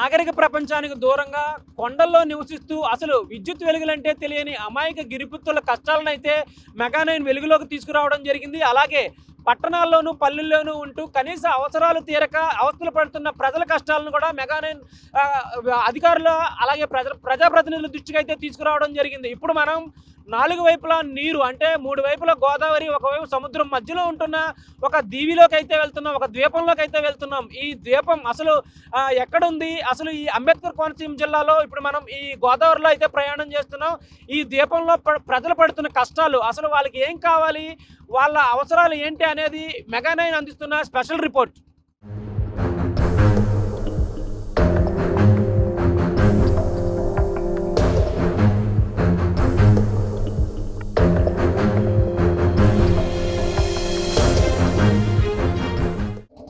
నాగరిక ప్రపంచానికి దూరంగా కొండల్లో నివసిస్తూ అసలు విద్యుత్ వెలుగులంటే తెలియని అమాయక గిరిపుత్తుల కష్టాలనైతే మెగా9 వెలుగులోకి తీసుకురావడం జరిగింది. అలాగే పట్టణాల్లోనూ పల్లెల్లోనూ ఉంటూ కనీస అవసరాలు తీరక అవస్థలు పడుతున్న ప్రజల కష్టాలను కూడా మెగా9 అధికారులు అలాగే ప్రజాప్రతినిధుల దృష్టికి అయితే తీసుకురావడం జరిగింది. ఇప్పుడు మనం 4 వైపులా నీరు అంటే 3 వైపులా గోదావరి, ఒకవైపు సముద్రం మధ్యలో ఉంటున్న ఒక దీవిలోకి అయితే వెళ్తున్నాం, ఒక ద్వీపంలోకి అయితే వెళ్తున్నాం. ఈ ద్వీపం అసలు ఎక్కడుంది? అసలు ఈ అంబేద్కర్ కోనసీమ జిల్లాలో ఇప్పుడు మనం ఈ గోదావరిలో అయితే ప్రయాణం చేస్తున్నాం. ఈ ద్వీపంలో ప్రజలు పడుతున్న కష్టాలు, అసలు వాళ్ళకి ఏం కావాలి, వాళ్ళ అవసరాలు ఏంటి అనేది మెగా9 అందిస్తున్న స్పెషల్ రిపోర్ట్.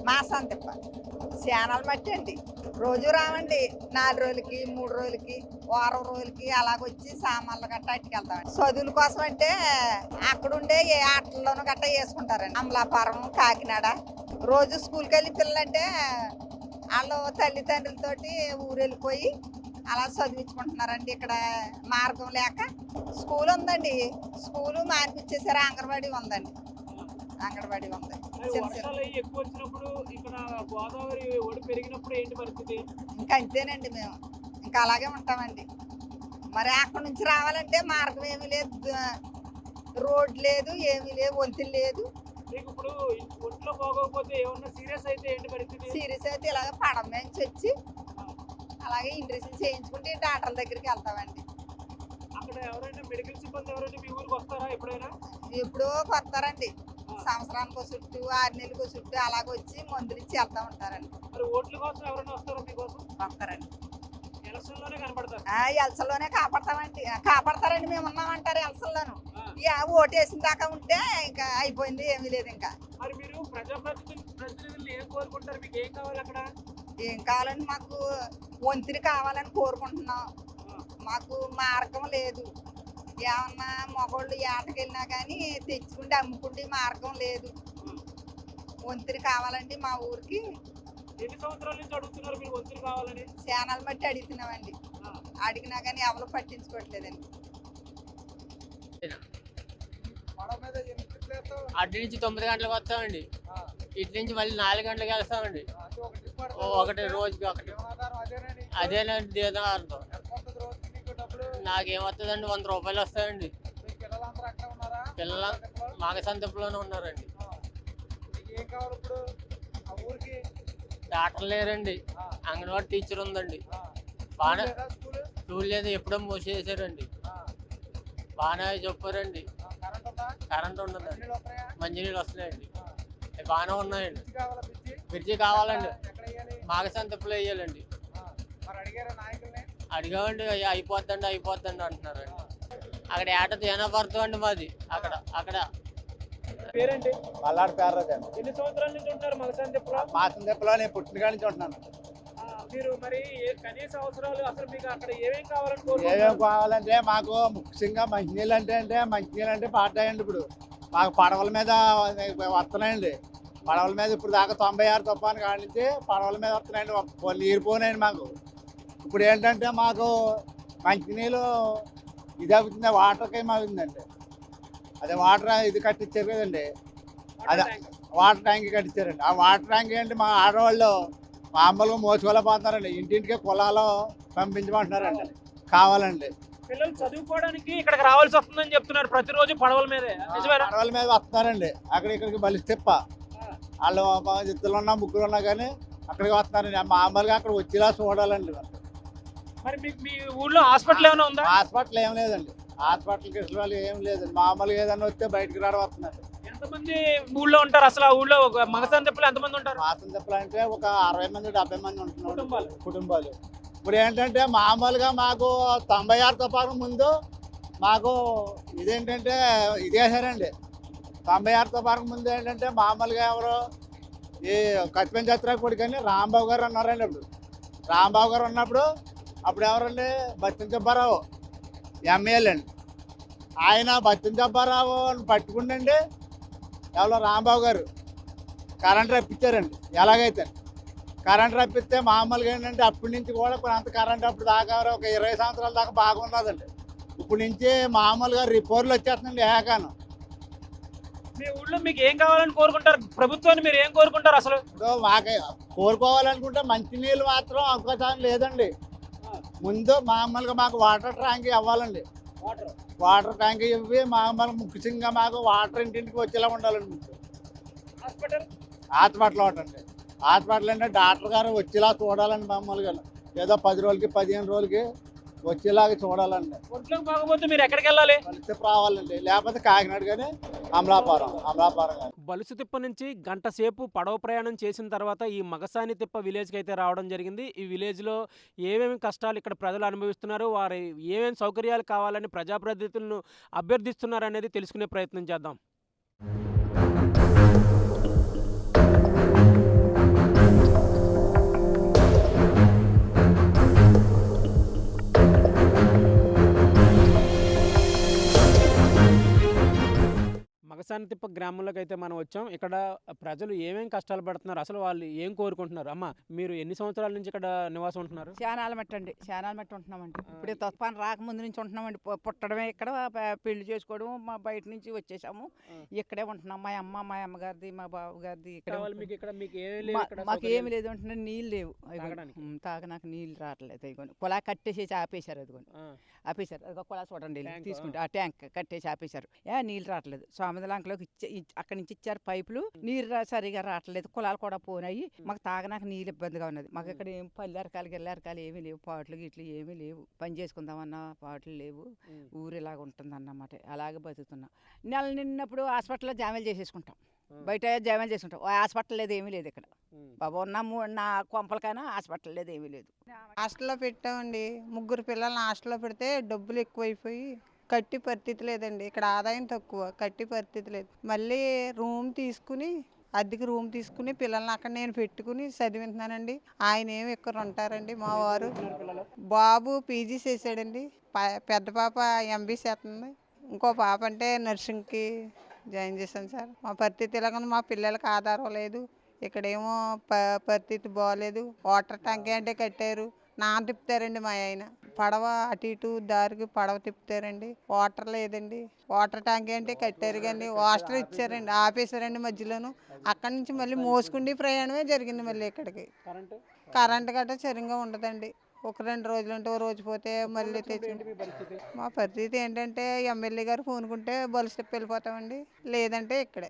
మాసం తిప్ప శానాలు మట్టి అండి. రోజు రావండి, 4 రోజులకి 3 రోజులకి వారం రోజులకి అలాగొచ్చి సామాన్లు గట్ట అట్టుకెళ్తామండి. చదువుల కోసం అంటే అక్కడుండే ఏ ఆటల్లోనూ గట్ట వేసుకుంటారండి. అమలాపురం, కాకినాడ రోజు స్కూల్కి వెళ్ళి పిల్లలంటే వాళ్ళు తల్లిదండ్రులతోటి ఊరు వెళ్ళిపోయి అలా చదివించుకుంటున్నారండి. ఇక్కడ మార్గం లేక స్కూల్ ఉందండి, స్కూలు మానిపించేసారు. అంగన్వాడీ ఉందండి, అంగన్వాడీ ఉంది. వర్షాలు ఎక్కువ వచ్చినప్పుడు ఇక్కడ గోదావరి ఒడి పెరిగినప్పుడు ఏంటి పరిస్థితి? ఇంకా అంతేనండి, మేము ఇంకా అలాగే ఉంటామండి. మరి అక్కడి నుంచి రావాలంటే మార్గం ఏమీ లేదు, రోడ్ లేదు, ఏమీ లేదు, వంతులు లేదు. మీకు ఇప్పుడు ఒంట్లో పోకపోతే ఏమన్నా సీరియస్ అయితే ఏంటి పరిస్థితి? సీరియస్ అయితే ఇలాగ పడం నుంచి వచ్చి అలాగే ఇంట్రెస్ట్ చేయించుకుంటే డాక్టర్ల దగ్గరికి వెళ్తామండి. అక్కడ ఎవరైనా మెడికల్ సిబ్బంది ఎవరైనా మీ ఊరికి వస్తారా ఎప్పుడైనా? ఎప్పుడో కొత్తారండి, సంవత్సరానికి చుట్టూ 6 నెలలకు చుట్టూ అలాగ వచ్చి మందులు ఇచ్చి వెళ్తా ఉంటారండి. మరి ఓట్ల కోసం ఎవరైనా వస్తారా మీకోసం? వస్తారండి, ఎలక్షన్లోనే కనపడతారు. ఎలసల్లోనే కాపాడతారండి. మేము ఉన్నామంటారు ఎలసల్లోను. ఓటు వేసిన దాకా ఉంటే ఇంకా అయిపోయింది, ఏమీ లేదు. ఇంకా మరి మీరు ప్రజాప్రతినిధులు ఏం కోరుకుంటారు? మీకు ఏం కావాలి అక్కడ? ఏం కావాలండి, మాకు వంతులు కావాలని కోరుకుంటున్నాం. మాకు మార్గం లేదు, ఏమన్నా మగోళ్ళు ఏటకెళ్ళినా కానీ తెచ్చుకుంటే అమ్ముకుంటే మార్గం లేదు. వంతులు కావాలండి మా ఊరికి. ఎన్ని సంవత్సరాల నుంచి అడుగుతున్నారు మీరు వంతులు కావాలని? శానాలు బట్టి అడుగుతున్నామండి, అడిగినా కానీ ఎవరు పట్టించుకోవట్లేదండి. అటు నుంచి 9 గంటలకు వస్తామండి, ఇటు నుంచి మళ్ళీ 4 గంటలకు వెళ్తామండి. ఒకటి రోజుకి ఒకటి అదేనండి దీదార్థం. నాకేమవుతుందండి, 100 రూపాయలు వస్తాయండి. పిల్లలు మాగసంతపులోనే ఉన్నారండి. డాక్టర్ లేరండి, అంగన్వాడీ టీచర్ ఉందండి. బాగా స్కూల్ లేదు, ఎప్పుడో మూసేసారండి. బాగానే చెప్పారండి. కరెంట్ ఉండదండి, మంచినీళ్ళు వస్తున్నాయండి, అవి బాగానే ఉన్నాయండి. బ్రిడ్జి కావాలండి, మాగసంతపులో వేయాలండి. అడిగామండి, అయిపోద్దండి అంటున్నారండి. అక్కడ ఏట తేనపడతాం అండి మాది. అక్కడ పేరేంటి? మల్లాడి పేర్రాజు. ఎన్ని సంవత్సరాల నుంచి ఉంటారు మగసంతపులో? మాసంతపులో నేను పుట్టినకాడి నుంచి ఉంటున్నాను. మీరు మరి కనీస అవసరాలు అసలు మీకు అక్కడ ఏమేం కావాలని ఏమేమి కోరుకుంటున్నారు? కావాలంటే మాకు ముఖ్యంగా మంచినీళ్ళు అంటే పాటాయండి. ఇప్పుడు మాకు పడవల మీద వస్తున్నాయండి. పడవల మీద ఇప్పుడు దాకా 96 తుఫాను కాడి నుంచి పడవల మీద వస్తున్నాయండి. నీరు పోనాయండి మాకు. ఇప్పుడు ఏంటంటే మాకు మంచినీళ్ళు ఇది అవుతుంది, వాటర్కి అవుతుందండి. అదే వాటర్ ఇది కట్టించారు కదండి, అదే వాటర్ ట్యాంక్ కట్టించారండి. ఆ వాటర్ ట్యాంక్ ఏంటి, మా ఆడవాళ్ళు మామూలుగా మోసుకోలేకపోతున్నారండి. ఇంటింటికే కులాలు పంపించమంటున్నారండి. కావాలండి. పిల్లలు చదువుకోవడానికి ఇక్కడికి రావాల్సి వస్తుందని చెప్తున్నారు ప్రతిరోజు పడవల మీదే, నిజమేనా? పడవల మీద వస్తున్నారండి. ఇక్కడికి బలి తిప్ప వాళ్ళు ఇద్దరు ఉన్నా ముగ్గురు ఉన్నా కానీ అక్కడికి వస్తున్నారండి. మామూలుగా అక్కడ వచ్చేలా చూడాలండి. మరి మీకు మీ ఊళ్ళో హాస్పిటల్ ఏమైనా ఉందా? హాస్పిటల్ ఏం లేదండి, హాస్పిటల్కి ఇసులు ఏం లేదండి. మామూలుగా ఏదన్నా వస్తే బయటకు రావడం వస్తున్నారు. ఎంతమంది ఊళ్ళో ఉంటారు అసలు? ఆ ఊళ్ళో మగసంతపులో ఎంతమంది ఉంటారు? మాసంతపులు అంటే ఒక 60 మంది 70 మంది ఉంటున్నారు కుటుంబాలు. ఇప్పుడు ఏంటంటే మామూలుగా మాకు 96 తుఫాను ముందు మాకు ఇదేంటంటే ఇదేసారండి. 96 తుఫాను ముందు ఏంటంటే మామూలుగా ఎవరు ఈ కత్తిపంచి చిత్రా కొడుకని రాంబాబు గారు ఉన్నారండి. రాంబాబు గారు ఉన్నప్పుడు అప్పుడు ఎవరండి, బత్తిన సుబ్బారావు ఎమ్మెల్యే అండి. ఆయన బత్తిన సుబ్బారావు పట్టుకుండండి ఎవరో రాంబాబు గారు కరెంట్ రప్పించారండి. ఎలాగైతే కరెంట్ రప్పిస్తే మామూలుగా ఏంటంటే అప్పటి నుంచి కూడా కొంత కరెంట్ అప్పుడు దాకా ఒక 20 సంవత్సరాల దాకా బాగున్నదండి. ఇప్పుడు నుంచి మామూలుగా రిపోర్ట్లు వచ్చేస్తుందండి ఏకాను. మీ ఊళ్ళో మీకు ఏం కావాలని కోరుకుంటారు? ప్రభుత్వాన్ని మీరు ఏం కోరుకుంటారు అసలు? ఇప్పుడు మాకు కోరుకోవాలనుకుంటే మంచినీళ్ళు మాత్రం అవకాశం లేదండి. ముందు మామూలుగా మాకు వాటర్ ట్యాంక్ ఇవ్వాలండి. వాటర్ ట్యాంక్ ఇవ్వి మామూలుగా ముఖ్యంగా మాకు వాటర్ ఇంటింటికి వచ్చేలా ఉండాలండి. హాస్పిటల్ ఒకటండి. హాస్పిటల్ అంటే డాక్టర్ గారు వచ్చేలా చూడాలండి. మామూలుగా ఏదో 10 రోజులకి 15 రోజులకి వచ్చేలాగా చూడాలండి. ఒంట్లోకి బాగపోతే మీరు ఎక్కడికి వెళ్ళాలి? కలిసి రావాలండి. లేకపోతే కాకినాడ కానీ అమలాపురం కానీ. బలుసుతిప్ప నుంచి గంట సేపు పడవ ప్రయాణం చేసిన తర్వాత ఈ మగసాని తిప్ప విలేజ్కి అయితే రావడం జరిగింది. ఈ విలేజ్లో ఏమేమి కష్టాలు ఇక్కడ ప్రజలు అనుభవిస్తున్నారు, వారి ఏమేమి సౌకర్యాలు కావాలని ప్రజాప్రతినిధులను అభ్యర్థిస్తున్నారు అనేది తెలుసుకునే ప్రయత్నం చేద్దాం. మగసానితిప్ప గ్రామంలోకి అయితే మనం వచ్చాం. ఇక్కడ ప్రజలు ఏమేం కష్టాలు పడుతున్నారు, అసలు వాళ్ళు ఏం కోరుకుంటున్నారు? అమ్మ, మీరు ఎన్ని సంవత్సరాల నుంచి ఇక్కడ నివాసం ఉంటున్నారు? శానాల మట్టి అండి, శానాల మట్టి ఉంటున్నామండి. ఇప్పుడు తుఫాన్ రాకముందు నుంచి ఉంటున్నామండి. పుట్టడమే ఇక్కడ, పెళ్లి చేసుకోవడం మా బయట నుంచి వచ్చేసాము. ఇక్కడే ఉంటున్నాం. మా అమ్మగారిది, మా బాబు గారిది ఇక్కడ. మాకు ఏమి లేదు ఉంటున్నా, నీళ్ళు లేవు. తాగనాక నీళ్ళు రావట్లేదు. ఇదిగోండి కుళా కట్టేసేసి ఆపేశారు. అదిగోండి ఆపేశారు. అదిగో కుళా చూడండి తీసుకుంటే ఆ ట్యాంక్ కట్టేసి ఆపేశారు. నీళ్ళు రావట్లేదు. సోమదలంకలోకి అక్కడి నుంచి ఇచ్చారు పైపులు. నీరు సరిగా రావట్లేదు. కుళాలు కూడా పోనాయి. మాకు తాగనాక నీళ్ళు ఇబ్బందిగా ఉన్నది. మాకు ఇక్కడ ఏం పల్లెరకాలు గిల్లెరకాలు ఏమీ లేవు. పాటలు గిట్లు ఏమీ లేవు. పని చేసుకుందామన్నా పాటలు లేవు. ఊరు ఇలాగ ఉంటుందన్నమాట. అలాగే బతుకుతున్నాం. నెల నిన్నప్పుడు హాస్పిటల్లో జామీలు చేసేసుకుంటాం. బయట జామీలు చేసుకుంటాం. హాస్పిటల్ లేదు, ఏమీ లేదు ఇక్కడ. బాబు నా కొంపలకైనా హాస్పిటల్ లేదు, ఏమీ లేదు. హాస్టల్లో పెట్టామండి. 3 పిల్లల్ని హాస్టల్లో పెడితే డబ్బులు ఎక్కువైపోయి కట్టి పరిస్థితి లేదండి. ఇక్కడ ఆదాయం తక్కువ, కట్టి పరిస్థితి లేదు. మళ్ళీ అద్దెకి రూమ్ తీసుకుని పిల్లల్ని అక్కడ నేను పెట్టుకుని చదివింటున్నానండి. ఆయన ఏమి ఇక్కడ ఉంటారండి. మా వారు బాబు పీజీ చేసాడండి. పెద్ద పాప ఎంబీ చేస్తుంది. ఇంకో పాప అంటే నర్సింగ్కి జాయిన్ చేశాను సార్. మా పరిస్థితి ఇలాగ మా పిల్లలకి ఆధారం లేదు. ఇక్కడేమో పరిస్థితి బాగోలేదు. వాటర్ ట్యాంక్ అంటే కట్టారు. తిప్పుతారండి మా ఆయన. పడవ అటు ఇటు దారికి పడవ తిప్పుతారండి. వాటర్ లేదండి. వాటర్ ట్యాంక్ అంటే కట్టారు కానీ వాటర్ ఇచ్చారండి, ఆపేశారండి మధ్యలోను. అక్కడి నుంచి మళ్ళీ మోసుకుండి ప్రయాణమే జరిగింది. మళ్ళీ ఇక్కడికి కరెంట్ గట్రా సరిగ్గా ఉండదండి. ఒక 2 రోజులు ఉంటే ఓ రోజు పోతే మళ్ళీ తెచ్చుకుంటే. మా పరిస్థితి ఏంటంటే ఎమ్మెల్యే గారు పూనుకుంటే బలుసు తిప్పి వెళ్ళిపోతామండి. లేదంటే ఇక్కడే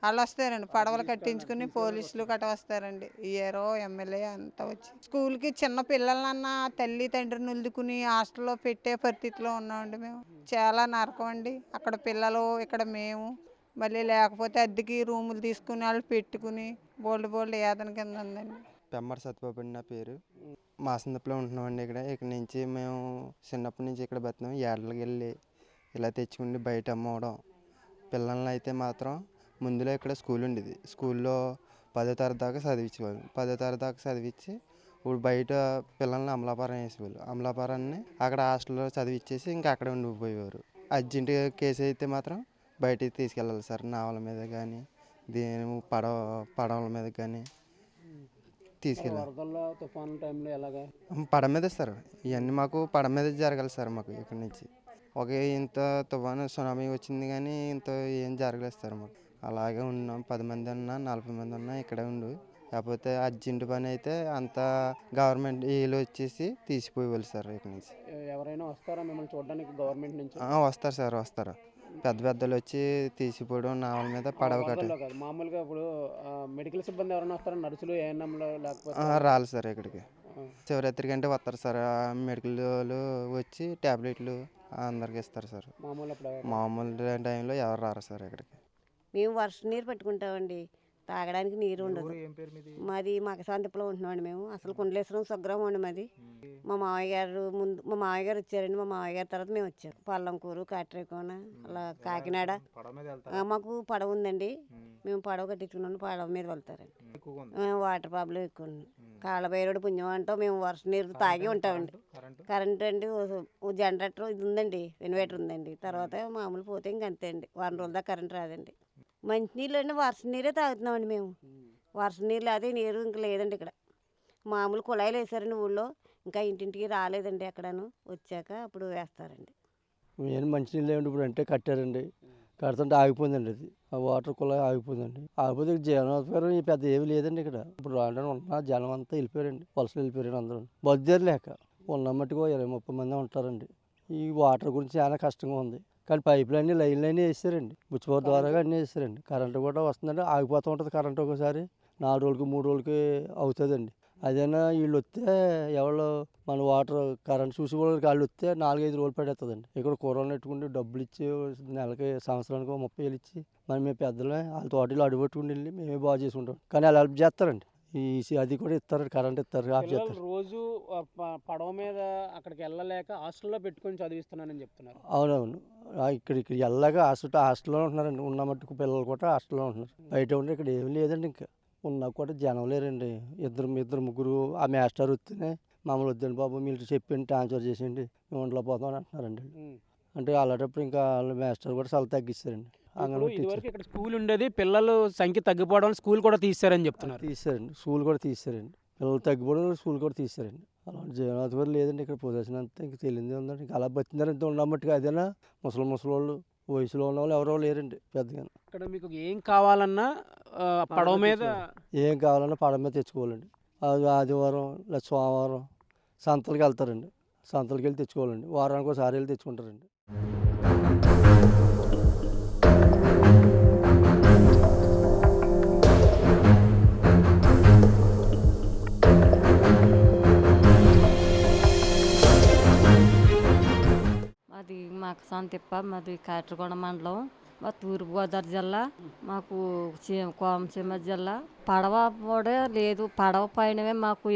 వాళ్ళు వస్తారండి. పడవలు కట్టించుకుని పోలీసులు గట్ట వస్తారండి. ఏరో ఎమ్మెల్యే అంతా వచ్చి స్కూల్కి చిన్న పిల్లలన్నా తల్లి తండ్రిని వదులుకుని హాస్టల్లో పెట్టే పరిస్థితిలో ఉన్నామండి. మేము చాలా నరకం అండి. అక్కడ పిల్లలు, ఇక్కడ మేము. మళ్ళీ లేకపోతే అద్దెకి రూములు తీసుకుని వాళ్ళు పెట్టుకుని బోల్డ్ ఏదన కింద ఉందండి. పెమ్మర సత్యబాబు నా పేరు. మాసందపులో ఉంటున్నామండి. ఇక్కడ నుంచి మేము చిన్నప్పటి నుంచి ఇక్కడ బతున్నాం. ఏళ్ళకి వెళ్ళి ఇలా తెచ్చుకుని బయట అమ్మవడం. పిల్లల్ని అయితే మాత్రం ముందులో ఇక్కడ స్కూల్ ఉండేది. స్కూల్లో 10వ తరగతి దాకా చదివించేవాళ్ళు. 10వ తరగతి దాకా చదివించి ఇప్పుడు బయట పిల్లల్ని అమలాపురం వేసేవాళ్ళు. అమలాపురాన్ని అక్కడ హాస్టల్లో చదివించేసి ఇంకా అక్కడే ఉండిపోయేవారు. అర్జెంట్ కేసు అయితే మాత్రం బయటికి తీసుకెళ్ళాలి సార్. నావల మీద కానీ పడవల మీద కానీ తీసుకెళ్ళాలి. పడవ మీద సార్. ఇవన్నీ మాకు పడవ మీద జరగాలి సార్. మాకు ఇక్కడ నుంచి ఇంత తుఫాను సునామీ వచ్చింది కానీ ఇంత ఏం జరగలేదు సార్. మాకు అలాగే ఉన్నాం. 10 మంది ఉన్నా 40 మంది ఉన్నా ఇక్కడే ఉండు. కాకపోతే అర్జెంట్ పని అయితే అంతా గవర్నమెంట్ వీళ్ళు వచ్చేసి తీసిపోయేవాళ్ళు సార్. ఇక్కడ నుంచి ఎవరైనా వస్తారా మిమ్మల్ని చూడడానికి గవర్నమెంట్ నుంచి? వస్తారు సార్, వస్తారు. పెద్దలు వచ్చి తీసిపోవడం, నావల మీద పడవ కట్టాలి. మామూలుగా ఇప్పుడు మెడికల్ సిబ్బంది ఎవరైనా వస్తారా? నర్సులు, ఏఎన్ఎంలు లేకపోతే రాలి సార్. ఇక్కడికి శివరాత్రి కంటే వస్తారు సార్. మెడికల్ వచ్చి ట్యాబ్లెట్లు అందరికి ఇస్తారు సార్. మామూలు టైంలో ఎవరు రారు సార్ ఇక్కడికి. మేము వర్షం నీరు పట్టుకుంటామండి. తాగడానికి నీరు ఉండదు. మాది మగసాంతిప్పలో ఉంటున్నామండి. మేము అసలు కుండలేశ్వరం స్వగ్రామం అండి మాది. మా మామయ్య గారు వచ్చారండి. మా మామయ్య గారి తర్వాత మేము వచ్చాం. పల్లంకూరు, కాట్రేకోన, అలా కాకినాడ. మాకు పడవ ఉందండి. మేము పడవ కట్టించుకున్నాం. పడవ మీద వెళ్తారండి. వాటర్ ప్రాబ్లం ఎక్కువ ఉంది. కాళ్ళబైరుడు పుణ్యం అంటాం. మేము వర్షం నీరు తాగి ఉంటామండి. కరెంట్ అండి జనరేటర్ ఇది ఉందండి, ఇన్వర్టర్ ఉందండి. తర్వాత మామూలు పోతే ఇంకంతే అండి. 1 రోజుల దాకా కరెంట్ రాదండి. మంచినీళ్ళు అండి వర్షం నీరే తాగుతున్నామండి మేము. వర్షం నీళ్ళు అదే నీరు ఇంక లేదండి ఇక్కడ. మామూలు కుళాయిలు వేసారండి ఊళ్ళో, ఇంకా ఇంటింటికి రాలేదండి ఎక్కడను, వచ్చాక అప్పుడు వేస్తారండి. మెయిన్ మంచినీళ్ళు ఏమిటి ఇప్పుడు అంటే కట్టారండి, కడుతుంటే ఆగిపోయిందండి. అది ఆ వాటర్ కుళాయి ఆగిపోయిందండి. ఆగిపోతే జనం పెద్ద ఏమీ లేదండి ఇక్కడ. ఇప్పుడు రావడం ఉన్న జనం అంతా వెళ్ళిపోయారండి, వలసలు వెళ్ళిపోయారండి అందరూ. బద్దెరు లేక ఉన్న మట్టుకు 20-30 మంది ఉంటారండి. ఈ వాటర్ గురించి చాలా కష్టంగా ఉంది. కానీ పైపులు అన్నీ లైన్లన్నీ వేసారండి, బుచ్చిపోర్ ద్వారాగా అన్నీ వేసారండి. కరెంటు కూడా వస్తుందండి, ఆగిపోతూ ఉంటుంది కరెంటు. ఒకసారి 4 రోజులకి 3 రోజులకి అవుతుందండి. అదైనా వీళ్ళు వస్తే ఎవరు మన వాటర్ కరెంట్ చూసి వాళ్ళు వస్తే 4-5 రోజులు పడేస్తుందండి. ఇక్కడ కూరలు నెట్టుకుంటే డబ్బులు ఇచ్చి నెలకి సంవత్సరానికి 30,000 ఇచ్చి మరి మేము పెద్దలే వాళ్ళ తోటలో అడుగుపెట్టుకుని వెళ్ళి మేమే బాగు చేసుకుంటాం. కానీ వాళ్ళు హెల్ప్ చేస్తారండి, అది కూడా ఇస్తారు, కరెంట్ ఇస్తారు, ఆఫ్ పిల్లలు చేస్తారు. రోజు పడవ మీద అక్కడికి వెళ్ళలేక హాస్టల్లో పెట్టుకొని చదివిస్తున్నానని చెప్తున్నారు. అవునవును, ఇక్కడ వెళ్ళగా హాస్టల్లో ఉంటున్నారండి. ఉన్న మట్టుకు పిల్లలు కూడా హాస్టల్లో ఉంటున్నారు. బయట ఉంటే ఇక్కడ ఏమీ లేదండి. ఇంకా ఉన్నా కూడా జనం లేరండి. ఇద్దరు ముగ్గురు ఆ మాస్టర్ వస్తేనే మమ్మల్ని వద్దండి బాబు మీరు చెప్పండి ట్రాన్స్ఫర్ చేసేయండి మేము ఒంట్లో పోతాం అని అంటున్నారండి. అంటే అలాంటప్పుడు ఇంకా వాళ్ళ మాస్టర్ కూడా చాలా తగ్గిస్తారండి. ఇదివరకు ఇక్కడ స్కూల్ ఉండేది, పిల్లలు సంఖ్య తగ్గిపోవడం స్కూల్ కూడా తీసారని చెప్తున్నారు. తీసారండి, స్కూల్ కూడా తీసారండి. పిల్లలు తగ్గిపోవడం స్కూల్ కూడా తీసారండి. అలాంటి జీవనాధి కూడా లేదండి ఇక్కడ. పొజిషన్ అంతా ఇంక తెలియదే ఉందండి. ఇంకా అలా బతికినారు ఇంత ఉన్నమట్టుగా. అదేనా ముసలోళ్ళు వయసులో ఉన్న వాళ్ళు ఎవరో లేరండి పెద్దగా. ఇక్కడ మీకు ఏం కావాలన్నా పడవ మీద ఏం కావాలన్నా పడవ మీద తెచ్చుకోవాలండి. ఆదివారం లేదా సోమవారం సంతలకు వెళ్తారండి, సంతలకు వెళ్ళి తెచ్చుకోవాలండి. వారానికి ఒకసారి వెళ్ళి తెచ్చుకుంటారండి. మాది మకసాంతిప్ప, మాది కాట్రగొండ మండలం, మా తూర్పుగోదావరి జిల్లా. మాకు కోనసీమ జిల్లా. పడవ కూడా లేదు, పడవ పైనవే మాకు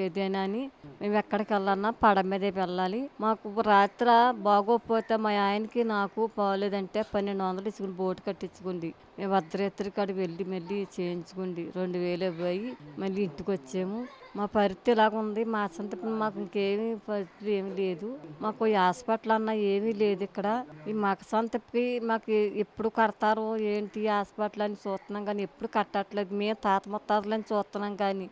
ఏదైనా అని మేము ఎక్కడికి వెళ్ళాలన్నా పడవ మీదే వెళ్ళాలి. మాకు రాత్రి బాగోకపోతే మా ఆయనకి నాకు పోలేదంటే 1200 ఇసుకుని బోటు కట్టించుకుంది. మేము అర్ధరాత్రి కాడికి వెళ్ళి చేయించుకుంది. 2000 ఇవ్వాలి. మళ్ళీ ఇంటికి వచ్చాము. మా పరిస్థితి ఇలాగ ఉంది. మా సొంత మాకు ఇంకేమీ పరిస్థితి ఏమీ లేదు. మాకు ఈ హాస్పిటల్ అన్నా ఏమీ లేదు ఇక్కడ. ఈ మకసంతకి మాకు ఎప్పుడు కడతారో ఏంటి హాస్పిటల్ అని చూస్తున్నాం, కానీ ఎప్పుడు కట్టట్లేదు. మేము తాత ముత్తాతలని చూస్తున్నాం, కానీ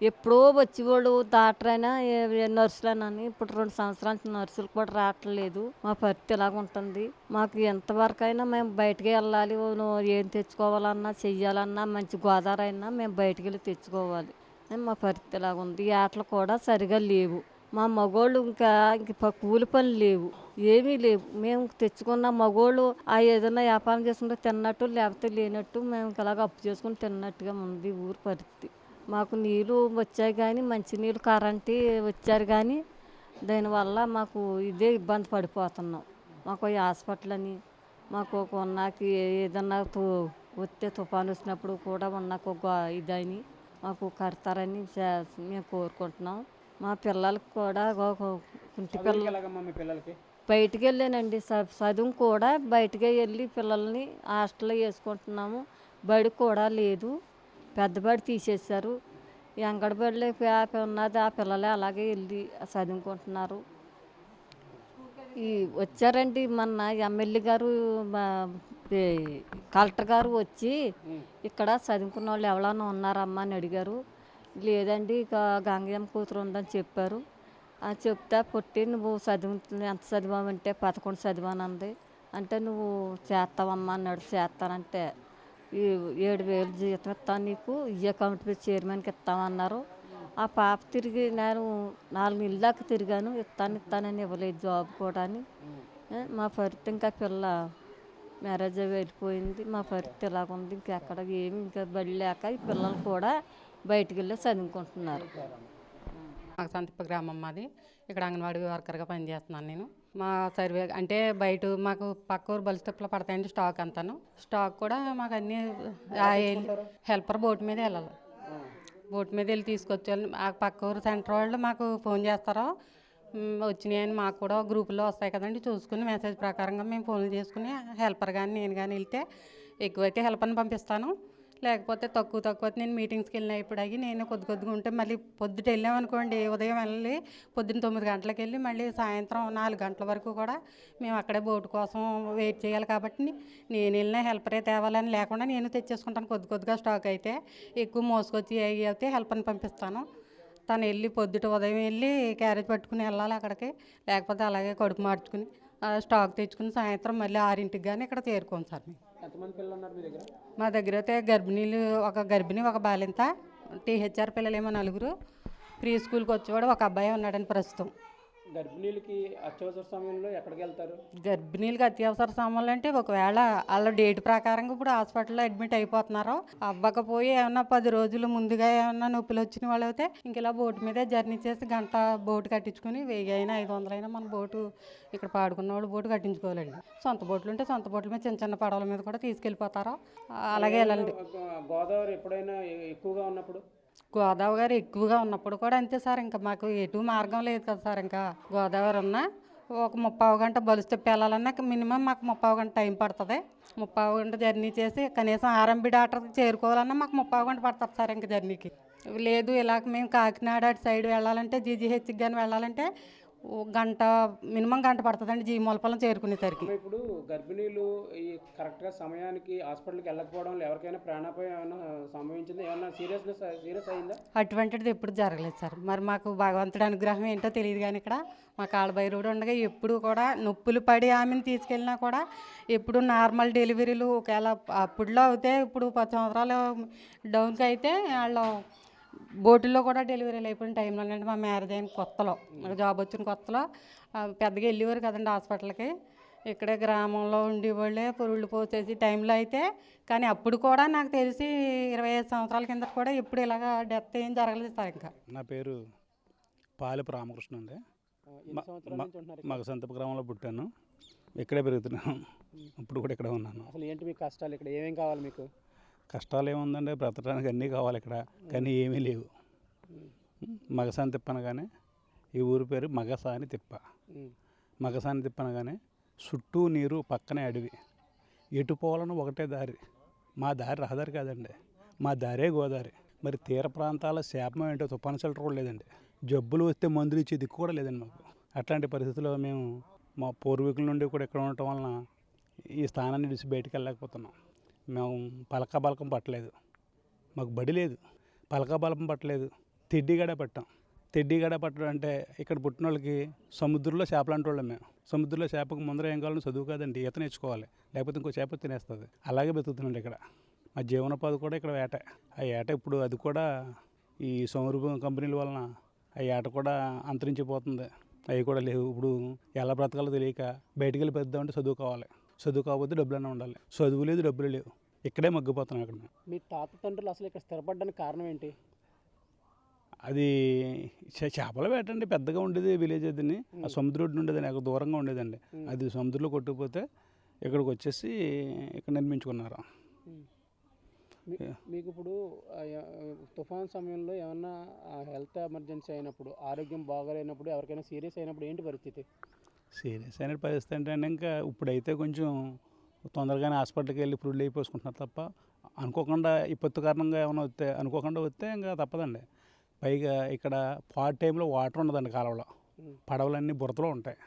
ఎప్పుడో వచ్చేవాళ్ళు డాక్టర్ అయినా నర్సులైనా ఇప్పుడు 2 సంవత్సరాల నుంచి నర్సులు కూడా రావట్లేదు. మా పరిస్థితి ఇలాగ ఉంటుంది. మాకు ఎంతవరకు అయినా మేము బయటకు వెళ్ళాలి. ఏం తెచ్చుకోవాలన్నా చెయ్యాలన్నా మంచి గోదావరి అయినా మేము బయటకు వెళ్ళి తెచ్చుకోవాలి. మా పరిస్థితి ఇలాగ ఉంది. ఈ ఆటలు కూడా సరిగా లేవు. మా మగోళ్ళు ఇంకా కూలి పనులు లేవు, ఏమీ లేవు. మేము తెచ్చుకున్న మగోళ్ళు ఏదైనా వ్యాపారం చేసుకుంటే తిన్నట్టు, లేకపోతే లేనట్టు మేము ఇలాగ అప్పు చేసుకుని తిన్నట్టుగా ఉంది ఊరు పరిస్థితి. మాకు నీళ్ళు వచ్చాయి కానీ మంచినీళ్ళు కరెంటు వచ్చారు, కానీ దానివల్ల మాకు ఇదే ఇబ్బంది పడిపోతున్నాం. మాకు ఈ హాస్పిటల్ అని మాకు నాకు ఏదన్నా వస్తే తుఫాను వచ్చినప్పుడు కూడా నాకు ఇదని మాకు కడతారని మేము కోరుకుంటున్నాం. మా పిల్లలకి కూడా ఇంటి పిల్లలకి బయటికి వెళ్ళానండి. చదువు కూడా బయటకే వెళ్ళి పిల్లల్ని హాస్టల్లో వేసుకుంటున్నాము. బడి కూడా లేదు, పెద్ద బడి తీసేశారు. ఈ అంగడిబడిలో ఉన్నది ఆ పిల్లలే అలాగే వెళ్ళి చదువుకుంటున్నారు. వచ్చారండి మొన్న ఎమ్మెల్యే గారు, కలెక్టర్ గారు వచ్చి ఇక్కడ చదువుకున్న వాళ్ళు ఎవరైనా ఉన్నారమ్మా అని అడిగారు. లేదండి ఇక గంగయ్యమ్మ కూతురు ఉందని చెప్పారు. చెప్తే పొట్టి నువ్వు ఎంత చదివామంటే 11 చదివానంది. అంటే నువ్వు చేస్తావమ్మా అన్నాడు. చేస్తానంటే 7,000 జీతం ఇస్తాను నీకు, ఇయ్య కమిటీ చైర్మన్కి ఇస్తామన్నారు. ఆ పాప తిరిగి నేను 4 నెలల దాకా తిరిగాను, ఇస్తానని ఇవ్వలేదు జాబ్ కూడా అని. మా పరిస్థితి ఇంకా పిల్ల మ్యారేజ్ వెళ్ళిపోయింది. మా పరిస్థితి ఇలాగుంది. ఇంకెక్కడ ఏమి ఇంకా బడి లేక ఈ పిల్లలు కూడా బయటికి వెళ్ళి చదువుకుంటున్నారు. మకసంతిప్ప గ్రామం మాది. ఇక్కడ అంగన్వాడీ వర్కర్గా పనిచేస్తున్నాను నేను. మా సర్వే అంటే బయట మాకు పక్క ఊరు బలిస్తప్పులో పడతాయండి స్టాక్ అంతాను. స్టాక్ కూడా మాకు అన్నీ హెల్పర్ బోట్ మీద వెళ్ళాలి. బోట్ మీద వెళ్ళి తీసుకొచ్చేయాలి. ఆ పక్క ఊరు సెంటర్ వాళ్ళు మాకు ఫోన్ చేస్తారో వచ్చినాయని మాకు కూడా గ్రూపుల్లో వస్తాయి కదండి, చూసుకుని మెసేజ్ ప్రకారంగా మేము ఫోన్లు చేసుకుని హెల్పర్ కానీ నేను కానీ వెళ్తే ఎక్కువైతే హెల్పర్ని పంపిస్తాను. లేకపోతే తక్కువ నేను మీటింగ్స్కి వెళ్ళిన ఇప్పుడు అయ్యి నేను కొద్దిగా ఉంటే మళ్ళీ పొద్దుట వెళ్ళామనుకోండి, ఉదయం వెళ్ళి పొద్దున్న 9 గంటలకు వెళ్ళి మళ్ళీ సాయంత్రం 4 గంటల వరకు కూడా మేము అక్కడే బోటు కోసం వెయిట్ చేయాలి. కాబట్టి నేను వెళ్ళిన హెల్పరే తేవాలని లేకుండా నేను తెచ్చేసుకుంటాను. కొద్దిగా స్టాక్ అయితే ఎక్కువ మోసుకొచ్చి అయితే హెల్పర్ని పంపిస్తాను. తను వెళ్ళి పొద్దుట ఉదయం వెళ్ళి క్యారేజ్ పట్టుకుని వెళ్ళాలి అక్కడికి, లేకపోతే అలాగే కడుపు మార్చుకుని స్టాక్ తెచ్చుకుని సాయంత్రం మళ్ళీ 6ంటికి కానీ ఇక్కడ చేరుకోం సార్ మేము. ఎంతమంది పిల్లలు ఉన్నారు మీ దగ్గర? మా దగ్గర అయితే ఒక గర్భిణి ఒక బాలింత, టీహెచ్ఆర్ పిల్లలేమో 4, ప్రీ స్కూల్కి వచ్చేవాడు ఒక అబ్బాయి ఉన్నాడని ప్రస్తుతం. గర్భిణీలకి అత్యవసర సమయంలో ఎక్కడికి వెళ్తారు? గర్భిణీలకి అత్యవసర సమయంలో అంటే ఒకవేళ వాళ్ళ డేట్ ప్రకారంగా ఇప్పుడు హాస్పిటల్లో అడ్మిట్ అయిపోతున్నారు, అవ్వకపోయి ఏమన్నా 10 రోజులు ముందుగా ఏమన్నా నొప్పులు వచ్చిన వాళ్ళు అయితే ఇంక ఇలా బోటు మీదే జర్నీ చేసి గంట బోటు కట్టించుకుని 1000 అయినా 500 అయినా మన బోటు ఇక్కడ పాడుకున్న వాళ్ళు బోటు కట్టించుకోవాలండి. సొంత బోట్లు ఉంటే సొంత బోట్ల మీద చిన్న చిన్న పడవల మీద కూడా తీసుకెళ్ళిపోతారు, అలాగే వెళ్ళండి. గోదావరి ఎప్పుడైనా ఎక్కువగా ఉన్నప్పుడు? గోదావరి ఎక్కువగా ఉన్నప్పుడు కూడా అంతే సార్, ఇంకా మాకు ఎటు మార్గం లేదు కదా సార్. ఇంకా గోదావరి ఉన్నా ఒక 30 గంట బలు స్టెప్ వెళ్ళాలన్నా మినిమం మాకు 30 గంట టైం పడుతుంది. 30 గంట జర్నీ చేసి కనీసం ఆర్ఎంబి డాక్టర్కి చేరుకోవాలన్నా మాకు 30 గంట పడుతుంది సార్ ఇంకా జర్నీకి. లేదు ఇలాగ మేము కాకినాడ అటు సైడ్ వెళ్ళాలంటే జీజీహెచ్కి కానీ వెళ్ళాలంటే మినిమం గంట పడుతుందండి జీమూలపాలెం చేరుకునేసరికి. ఇప్పుడు గర్భిణీలు ఈ కరెక్ట్గా సమయానికి హాస్పిటల్కి వెళ్ళకపోవడం వల్ల ఎవరికైనా ప్రాణాపాయం ఏమైనా సంభవించింది? ఏమన్నా సీరియస్ అయిందా? అటువంటిది ఎప్పుడు జరగలేదు సార్. మరి మాకు భగవంతుడి అనుగ్రహం ఏంటో తెలియదు కానీ ఇక్కడ మా కాళ్ళభైరవుడు ఉండగా ఎప్పుడు కూడా నొప్పులు పడి ఆమెను తీసుకెళ్ళినా కూడా ఎప్పుడు నార్మల్ డెలివరీలు ఒకవేళ అప్పుడులో అయితే ఇప్పుడు 10 సంవత్సరాలు డౌన్కి అయితే వాళ్ళు బోటుల్లో కూడా డెలివరీలు అయిపోయిన టైంలో అంటే మా మ్యారేజ్ అయిన కొత్తలో, నాకు జాబ్ వచ్చిన కొత్తలో పెద్దగా వెళ్ళేవారు కదండి హాస్పిటల్కి. ఇక్కడే గ్రామంలో ఉండేవాళ్ళే పురుళ్ళు పోసేసి టైంలో అయితే, కానీ అప్పుడు కూడా నాకు తెలిసి 25 సంవత్సరాల కింద కూడా ఎప్పుడు ఇలాగ డెత్ ఏం జరగలేదు సార్. ఇంకా నా పేరు పాలెపు రామకృష్ణ అండి. మగసంతపు గ్రామంలో పుట్టాను, ఇక్కడే పెరుగుతున్నాను, ఇప్పుడు కూడా ఇక్కడే ఉన్నాను. అసలు ఏంటి మీ కష్టాలు? ఇక్కడ ఏమేం కావాలి మీకు? కష్టాలు ఏముందండి, బ్రతకడానికి అన్నీ కావాలి ఇక్కడ, కానీ ఏమీ లేవు. మగసాని తిప్ప అనగానే ఈ ఊరి పేరు మగసాని తిప్ప. మగసాని తిప్ప అనగానే చుట్టూ నీరు, పక్కనే అడవి, ఎటు పోవాలని ఒకటే దారి. మా దారి రహదారి కాదండి, మా దారే గోదావరి. మరి తీర ప్రాంతాల శాపం ఏంటో తుఫాను షెల్టర్ కూడా లేదండి, జబ్బులు వస్తే మందులు ఇచ్చే దిక్కు కూడా లేదండి మాకు. అట్లాంటి పరిస్థితుల్లో మేము మా పూర్వీకుల నుండి కూడా ఇక్కడ ఉండటం వలన ఈ స్థానాన్ని విడిచి బయటికి వెళ్ళలేకపోతున్నాం. మేము పలకబలకం పట్టలేదు, మాకు బడి లేదు, పలకబలకం పట్టలేదు, తెడ్డిగడ పట్టాం. తెడ్డిగడ పట్టడం అంటే ఇక్కడ పుట్టిన వాళ్ళకి సముద్రంలో చేపలు అంటే వాళ్ళం మేము. సముద్రంలో చేపకు ముందర ఏం కావాలని చదువు కాదండి, ఈత నేర్చుకోవాలి, లేకపోతే ఇంకో చేప తినేస్తుంది. అలాగే బతుకుతుందండి ఇక్కడ. మా జీవనోపాధి కూడా ఇక్కడ వేట. ఆ ఏట ఇప్పుడు అది కూడా ఈ సౌర కంపెనీల వలన ఆ ఏట కూడా అంతరించిపోతుంది, అవి కూడా లేవు. ఇప్పుడు ఎలా బ్రతకాలో తెలియక బయటికి వెళ్ళి పెద్దామంటే చదువుకోవాలి, చదువుకోకపోతే డబ్బులన్నా ఉండాలి, చదువు లేదు డబ్బులు లేవు, ఇక్కడే మగ్గిపోతున్నాం ఇక్కడ. మీ తాత తండ్రులు అసలు ఇక్కడ స్థిరపడడానికి కారణం ఏంటి? అది చేపల వేట అండి, పెద్దగా ఉండేది విలేజ్. అదిని ఆ సముద్రం ఒడ్డున ఉండేదండి, అక్కడ దూరంగా ఉండేదండి. అది సముద్రంలో కొట్టుకుపోతే ఇక్కడికి వచ్చేసి ఇక్కడ నిర్మించుకున్నారు. మీకు ఇప్పుడు తుఫాన్ సమయంలో ఏమన్నా హెల్త్ ఎమర్జెన్సీ అయినప్పుడు, ఆరోగ్యం బాగాలేనప్పుడు, ఎవరికైనా సీరియస్ అయినప్పుడు ఏంటి పరిస్థితి? సీరియస్ అయిన పరిస్థితి అంటే ఇంకా ఇప్పుడైతే కొంచెం తొందరగానే హాస్పిటల్కి వెళ్ళి పురుళ్ళు అయిపోసుకుంటున్నారు తప్ప, అనుకోకుండా విపత్తు కారణంగా ఏమైనా అనుకోకుండా వస్తే ఇంకా తప్పదండి. పైగా ఇక్కడ పాట్ టైంలో వాటర్ ఉండదండి కాలువలో, పడవలన్నీ బురదలో ఉంటాయి.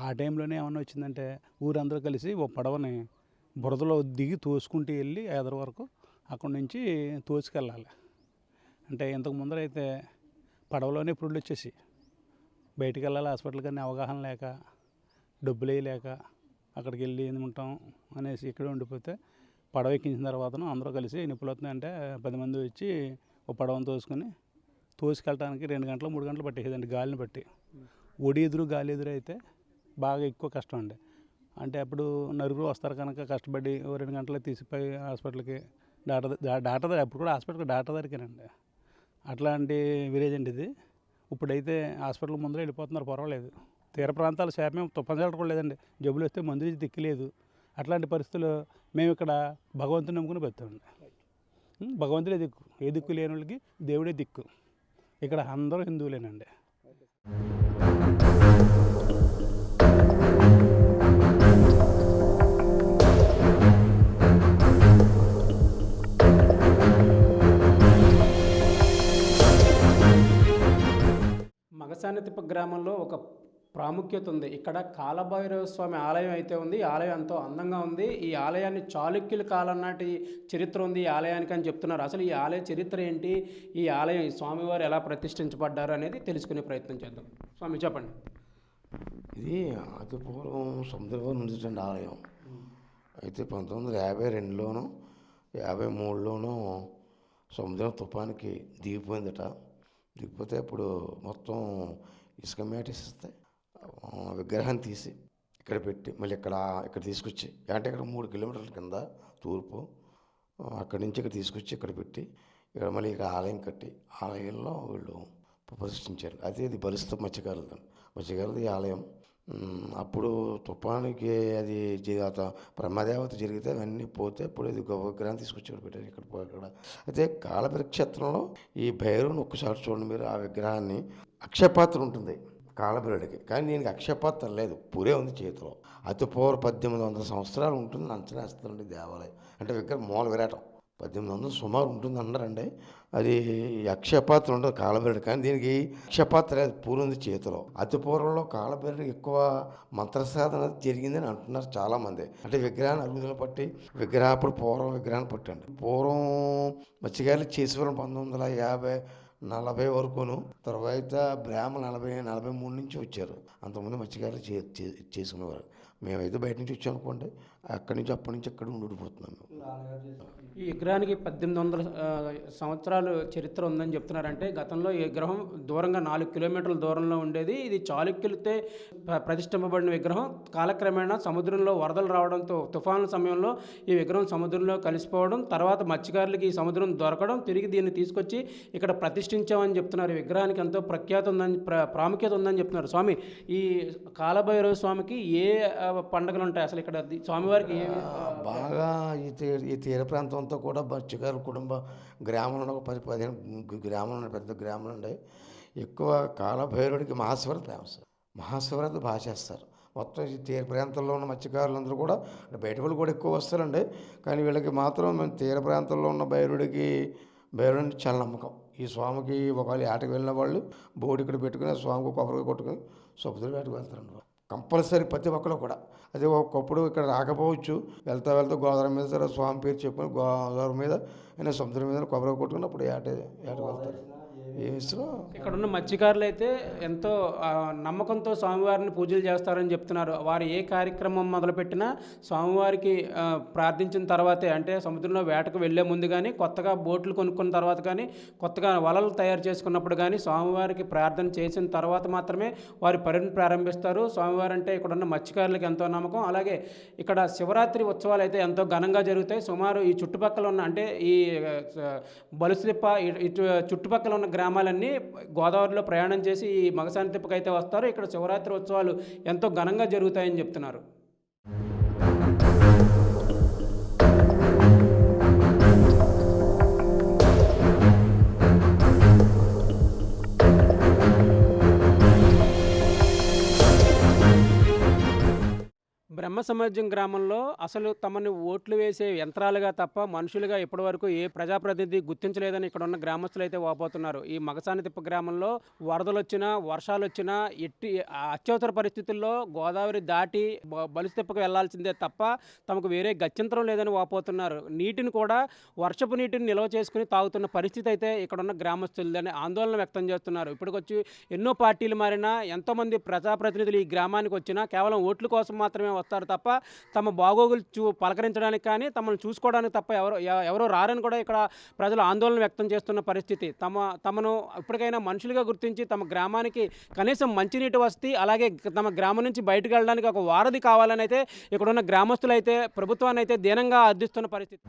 ఆ టైంలోనే ఏమన్నా వచ్చిందంటే ఊరందరూ కలిసి ఓ పడవని బురదలో దిగి తోసుకుంటూ వెళ్ళి ఎదరు వరకు అక్కడి నుంచి తోసుకెళ్ళాలి. అంటే ఇంతకు ముందరైతే పడవలోనే పురుళ్ళు వచ్చేసి బయటికి వెళ్ళాలి హాస్పిటల్కి అనే అవగాహన లేక, డబ్బులు వేయలేక అక్కడికి వెళ్ళి ఉంటాం అనేసి ఇక్కడే ఉండిపోతే, పడవ ఎక్కించిన తర్వాత అందరూ కలిసి నిప్పులు అవుతున్నాయంటే 10 మంది వచ్చి ఒక పడవను తోసుకెళ్ళడానికి 2 గంటలు 3 గంటలు పట్టేదండి, గాలిని బట్టి. ఒడి ఎదురు గాలి ఎదురు అయితే బాగా ఎక్కువ కష్టం అండి. అంటే అప్పుడు నలుగురు వస్తారు కనుక కష్టపడి 2 గంటలు తీసిపోయి హాస్పిటల్కి డాక్టర్ అప్పుడు కూడా హాస్పిటల్కి డాక్టర్ దగ్గరికేనండి. అట్లాంటి విలేజ్ అండి ఇది. ఇప్పుడైతే హాస్పిటల్ ముందర వెళ్ళిపోతున్నారు, పర్వాలేదు. తీర ప్రాంతాల శాపం తుఫాను షెల్టర్ కూడా లేదండి, జబ్బులు వస్తే మందులు దిక్కులేదు. అట్లాంటి పరిస్థితుల్లో మేము ఇక్కడ భగవంతుని నమ్ముకుని బతామండి. భగవంతుడే దిక్కు, ఏ దిక్కు లేని వాళ్ళకి దేవుడే దిక్కు. ఇక్కడ అందరూ హిందువులేనండి. మగసానితిప్ప గ్రామంలో ఒక ప్రాముఖ్యత ఉంది. ఇక్కడ కాలభైరవ స్వామి ఆలయం అయితే ఉంది. ఈ ఆలయం ఎంతో అందంగా ఉంది. ఈ ఆలయాన్ని చాళుక్యుల కాలం నాటి చరిత్ర ఉంది ఈ ఆలయానికి అని చెప్తున్నారు. అసలు ఈ ఆలయ చరిత్ర ఏంటి, ఈ ఆలయం ఈ స్వామివారు ఎలా ప్రతిష్ఠించబడ్డారు అనేది తెలుసుకునే ప్రయత్నం చేద్దాం. స్వామి చెప్పండి. ఇది అతి పూర్వం సముద్రం నుండి ఆలయం అయితే 1952లోనూ 53లోనూ సముద్రం తుఫానికి దిగిపోయిందట. దిగిపోతే ఇప్పుడు మొత్తం ఇసుక మేటేసిస్తే విగ్రహాన్ని తీసి ఇక్కడ పెట్టి మళ్ళీ ఇక్కడ తీసుకొచ్చి అంటే ఇక్కడ 3 కిలోమీటర్ల కింద తూర్పు అక్కడి నుంచి ఇక్కడ తీసుకొచ్చి ఇక్కడ పెట్టి ఇక్కడ మళ్ళీ ఇక్కడ ఆలయం కట్టి ఆలయంలో వీళ్ళు ప్రతిష్ఠించారు. అదే ఇది బలిస్త మత్స్యకారులది ఈ ఆలయం. అప్పుడు తుఫానికి అది బ్రహ్మదేవత జరిగితే అవన్నీ పోతే ఇప్పుడు ఇది విగ్రహం తీసుకొచ్చి ఇక్కడ పెట్టారు. ఇక్కడ అయితే కాలభైరవ క్షేత్రంలో ఈ భైరవుని ఒక్కసారి చూడండి మీరు. ఆ విగ్రహాన్ని అక్షయపాత్ర ఉంటుంది కాలభైరుడికి, కానీ దీనికి అక్షయపాత్ర లేదు, పురే ఉంది చేతిలో. అతి పూర్వ 1800 సంవత్సరాలు ఉంటుంది అంచనా వేస్తారండి దేవాలయం. అంటే విగ్రహం మూల విరాటం 1800 సుమారు ఉంటుంది అన్నారండి. అది అక్షయపాత్ర ఉండదు కాలభైరుడు, కానీ దీనికి అక్షయపాత్ర లేదు, పూర్వం ఉంది చేతిలో. అతి పూర్వంలో కాలభైరుడికి ఎక్కువ మంత్రసాధన జరిగిందని అంటున్నారు చాలామంది. అంటే విగ్రహాన్ని అరుగుదల పట్టి అప్పుడు పూర్వం విగ్రహాన్ని పట్టండి. పూర్వం మత్స్యకారులు చేసేవారు 1950-40 వరకును. తర్వాత బ్రాహ్మణులు 40-43 నుంచి వచ్చారు. అంతకుముందు మత్స్యకారులు చేసుకునేవారు. మేమైతే బయట నుంచి వచ్చాం అనుకోండి, అక్కడి నుంచి అప్పటి నుంచి అక్కడ ఉండిపోతున్నాం. ఈ విగ్రహానికి 1800 సంవత్సరాలు చరిత్ర ఉందని చెప్తున్నారంటే గతంలో ఈ విగ్రహం దూరంగా 4 కిలోమీటర్ల దూరంలో ఉండేది. ఇది చాళుక్యులతో ప్రతిష్ఠింపబడిన విగ్రహం. కాలక్రమేణా సముద్రంలో వరదలు రావడంతో తుఫాను సమయంలో ఈ విగ్రహం సముద్రంలో కలిసిపోవడం, తర్వాత మత్స్యకారులకి ఈ సముద్రం దొరకడం, తిరిగి దీన్ని తీసుకొచ్చి ఇక్కడ ప్రతిష్ఠించామని చెప్తున్నారు. ఈ విగ్రహానికి ఎంతో ప్రఖ్యాత ఉందని ప్రాముఖ్యత ఉందని చెప్తున్నారు. స్వామి, ఈ కాలభైరవ స్వామికి ఏ పండుగలు ఉంటాయి అసలు ఇక్కడ స్వామివారికి? బాగా ఈ తీర ప్రాంతం అంతా కూడా మత్స్యకారుల కుటుంబ గ్రామంలో 10-15 గ్రామాలు పెద్ద గ్రామాలు ఉన్నాయి. ఎక్కువ కాలభైరుడికి మహాశివరాత్రి బాగా చేస్తారు. మొత్తం ఈ తీర ప్రాంతంలో ఉన్న మత్స్యకారులందరూ కూడా, బయట వాళ్ళు కూడా ఎక్కువ వస్తారండి, కానీ వీళ్ళకి మాత్రం మేము తీర ప్రాంతంలో ఉన్న భైరుడికి చాలా నమ్మకం. ఈ స్వామికి ఒకవేళ ఏటకు వెళ్ళిన వాళ్ళు బోర్డు ఇక్కడ పెట్టుకుని స్వామికి కొబ్బరిగా కొట్టుకుని సముద్రం వేటకు వెళ్తారండి కంపల్సరీ ప్రతి ఒక్కరు కూడా. అదే ఒకప్పుడు ఇక్కడ రాకపోవచ్చు, వెళ్తా గోదావరి మీద సరే స్వామి పేరు చెప్పుకొని గోదావరి మీద అయినా సముద్రం మీద కొబ్బరిగా కొట్టుకుని అప్పుడు ఏటకు వెళ్తారు. ఇక్కడ ఉన్న మత్స్యకారులు అయితే ఎంతో నమ్మకంతో స్వామివారిని పూజలు చేస్తారని చెప్తున్నారు. వారు ఏ కార్యక్రమం మొదలుపెట్టినా స్వామివారికి ప్రార్థించిన తర్వాతే, అంటే సముద్రంలో వేటకు వెళ్లే ముందు కానీ, కొత్తగా బోట్లు కొనుక్కున్న తర్వాత కానీ, కొత్తగా వలలు తయారు చేసుకున్నప్పుడు కానీ స్వామివారికి ప్రార్థన చేసిన తర్వాత మాత్రమే వారి పనిని ప్రారంభిస్తారు. స్వామివారు అంటే ఇక్కడ ఉన్న మత్స్యకారులకు ఎంతో నమ్మకం. అలాగే ఇక్కడ శివరాత్రి ఉత్సవాలు అయితే ఎంతో ఘనంగా జరుగుతాయి. సుమారు ఈ చుట్టుపక్కల ఉన్న, అంటే ఈ బలుసిప్ప ఇటు చుట్టుపక్కల ఉన్న గ్రామాలన్నీ గోదావరిలో ప్రయాణం చేసి ఈ మగసాని తిప్పకైతే వస్తారు. ఇక్కడ శివరాత్రి ఉత్సవాలు ఎంతో ఘనంగా జరుగుతాయని చెప్తున్నారు. బ్రహ్మ సమాజం గ్రామంలో అసలు తమని ఓట్లు వేసే యంత్రాలుగా తప్ప మనుషులుగా ఇప్పటివరకు ఏ ప్రజాప్రతినిధి గుర్తించలేదని ఇక్కడ ఉన్న గ్రామస్తులు అయితే వాపోతున్నారు. ఈ మగసాని తిప్ప గ్రామంలో వరదలు వచ్చినా, వర్షాలు వచ్చినా, ఎట్టి అత్యవసర పరిస్థితుల్లో గోదావరి దాటి బలితిప్పకు వెళ్లాల్సిందే తప్ప తమకు వేరే గత్యంతరం లేదని వాపోతున్నారు. నీటిని కూడా వర్షపు నీటిని నిల్వ చేసుకుని తాగుతున్న పరిస్థితి అయితే ఇక్కడ ఉన్న గ్రామస్తులని ఆందోళన వ్యక్తం చేస్తున్నారు. ఇప్పటికొచ్చి ఎన్నో పార్టీలు మారినా, ఎంతోమంది ప్రజాప్రతినిధులు ఈ గ్రామానికి వచ్చినా కేవలం ఓట్ల కోసం మాత్రమే వస్తారు తప్ప తమ బాగోగులు పలకరించడానికి కానీ, తమను చూసుకోవడానికి తప్ప ఎవరో రారని కూడా ఇక్కడ ప్రజలు ఆందోళన వ్యక్తం చేస్తున్న పరిస్థితి. తమను ఇప్పటికైనా మనుషులుగా గుర్తించి తమ గ్రామానికి కనీసం మంచినీటి వసతి, అలాగే తమ గ్రామం నుంచి బయటకు వెళ్ళడానికి ఒక వారధి కావాలని అయితే ఇక్కడ ఉన్న గ్రామస్తులు అయితే ప్రభుత్వాన్ని అయితే దీనంగా అర్థిస్తున్న పరిస్థితి.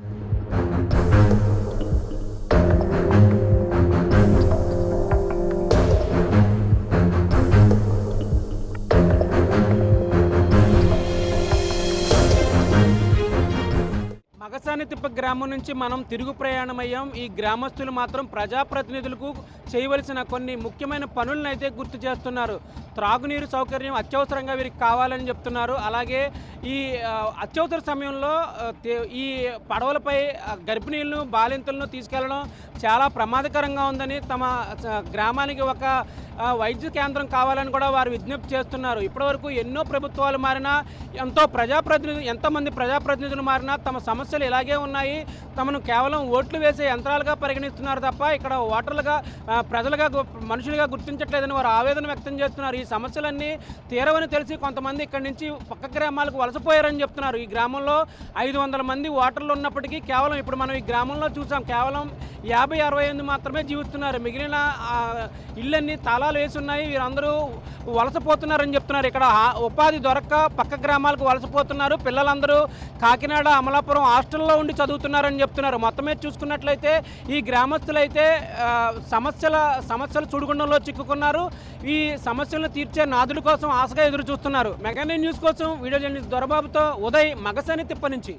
మగసాని తిప్ప గ్రామం నుంచి మనం తిరుగు ప్రయాణమయ్యాం. ఈ గ్రామస్తులు మాత్రం ప్రజాప్రతినిధులకు చేయవలసిన కొన్ని ముఖ్యమైన పనులను అయితే గుర్తు చేస్తున్నారు. త్రాగునీరు సౌకర్యం అత్యవసరంగా వీరికి కావాలని చెప్తున్నారు. అలాగే ఈ అత్యవసర సమయంలో ఈ పడవలపై గర్భిణీలను, బాలింతలను తీసుకెళ్లడం, చాలా ప్రమాదకరంగా ఉందని, తమ గ్రామానికి ఒక వైద్య కేంద్రం కావాలని కూడా వారు విజ్ఞప్తి చేస్తున్నారు. ఇప్పటివరకు ఎన్నో ప్రభుత్వాలు మారినా, ఎంతమంది ప్రజాప్రతినిధులు మారినా తమ సమస్యలు ఇలాగే ఉన్నాయి. తమను కేవలం ఓట్లు వేసే యంత్రాలుగా పరిగణిస్తున్నారు తప్ప ఇక్కడ ఓటర్లుగా, ప్రజలుగా, మనుషులుగా గుర్తించట్లేదని వారు ఆవేదన వ్యక్తం చేస్తున్నారు. ఈ సమస్యలన్నీ తీరవని తెలిసి కొంతమంది ఇక్కడి నుంచి పక్క గ్రామాలకు వలసపోయారని చెప్తున్నారు. ఈ గ్రామంలో 500 మంది ఓటర్లు ఉన్నప్పటికీ కేవలం ఇప్పుడు మనం ఈ గ్రామంలో చూసాం, కేవలం 50-60 మాత్రమే జీవిస్తున్నారు. మిగిలిన ఇళ్ళన్నీ తాళాలు వేసి ఉన్నాయి. వీరందరూ వలసపోతున్నారని చెప్తున్నారు. ఇక్కడ ఉపాధి దొరక్క పక్క గ్రామాలకు వలసపోతున్నారు. పిల్లలందరూ కాకినాడ, అమలాపురం హాస్టల్లో ఉండి చదువుతున్నారని చెప్తున్నారు. మొత్తమే చూసుకున్నట్లయితే ఈ గ్రామస్తులైతే సమస్యల సుడిగుండంలో చిక్కుకున్నారు. ఈ సమస్యలను తీర్చే నాదుడి కోసం ఆశగా ఎదురు చూస్తున్నారు. మెగా న్యూస్ కోసం వీడియో జర్నలిస్ట్ దొరబాబుతో ఉదయ్, మగసని తిప్ప నుంచి.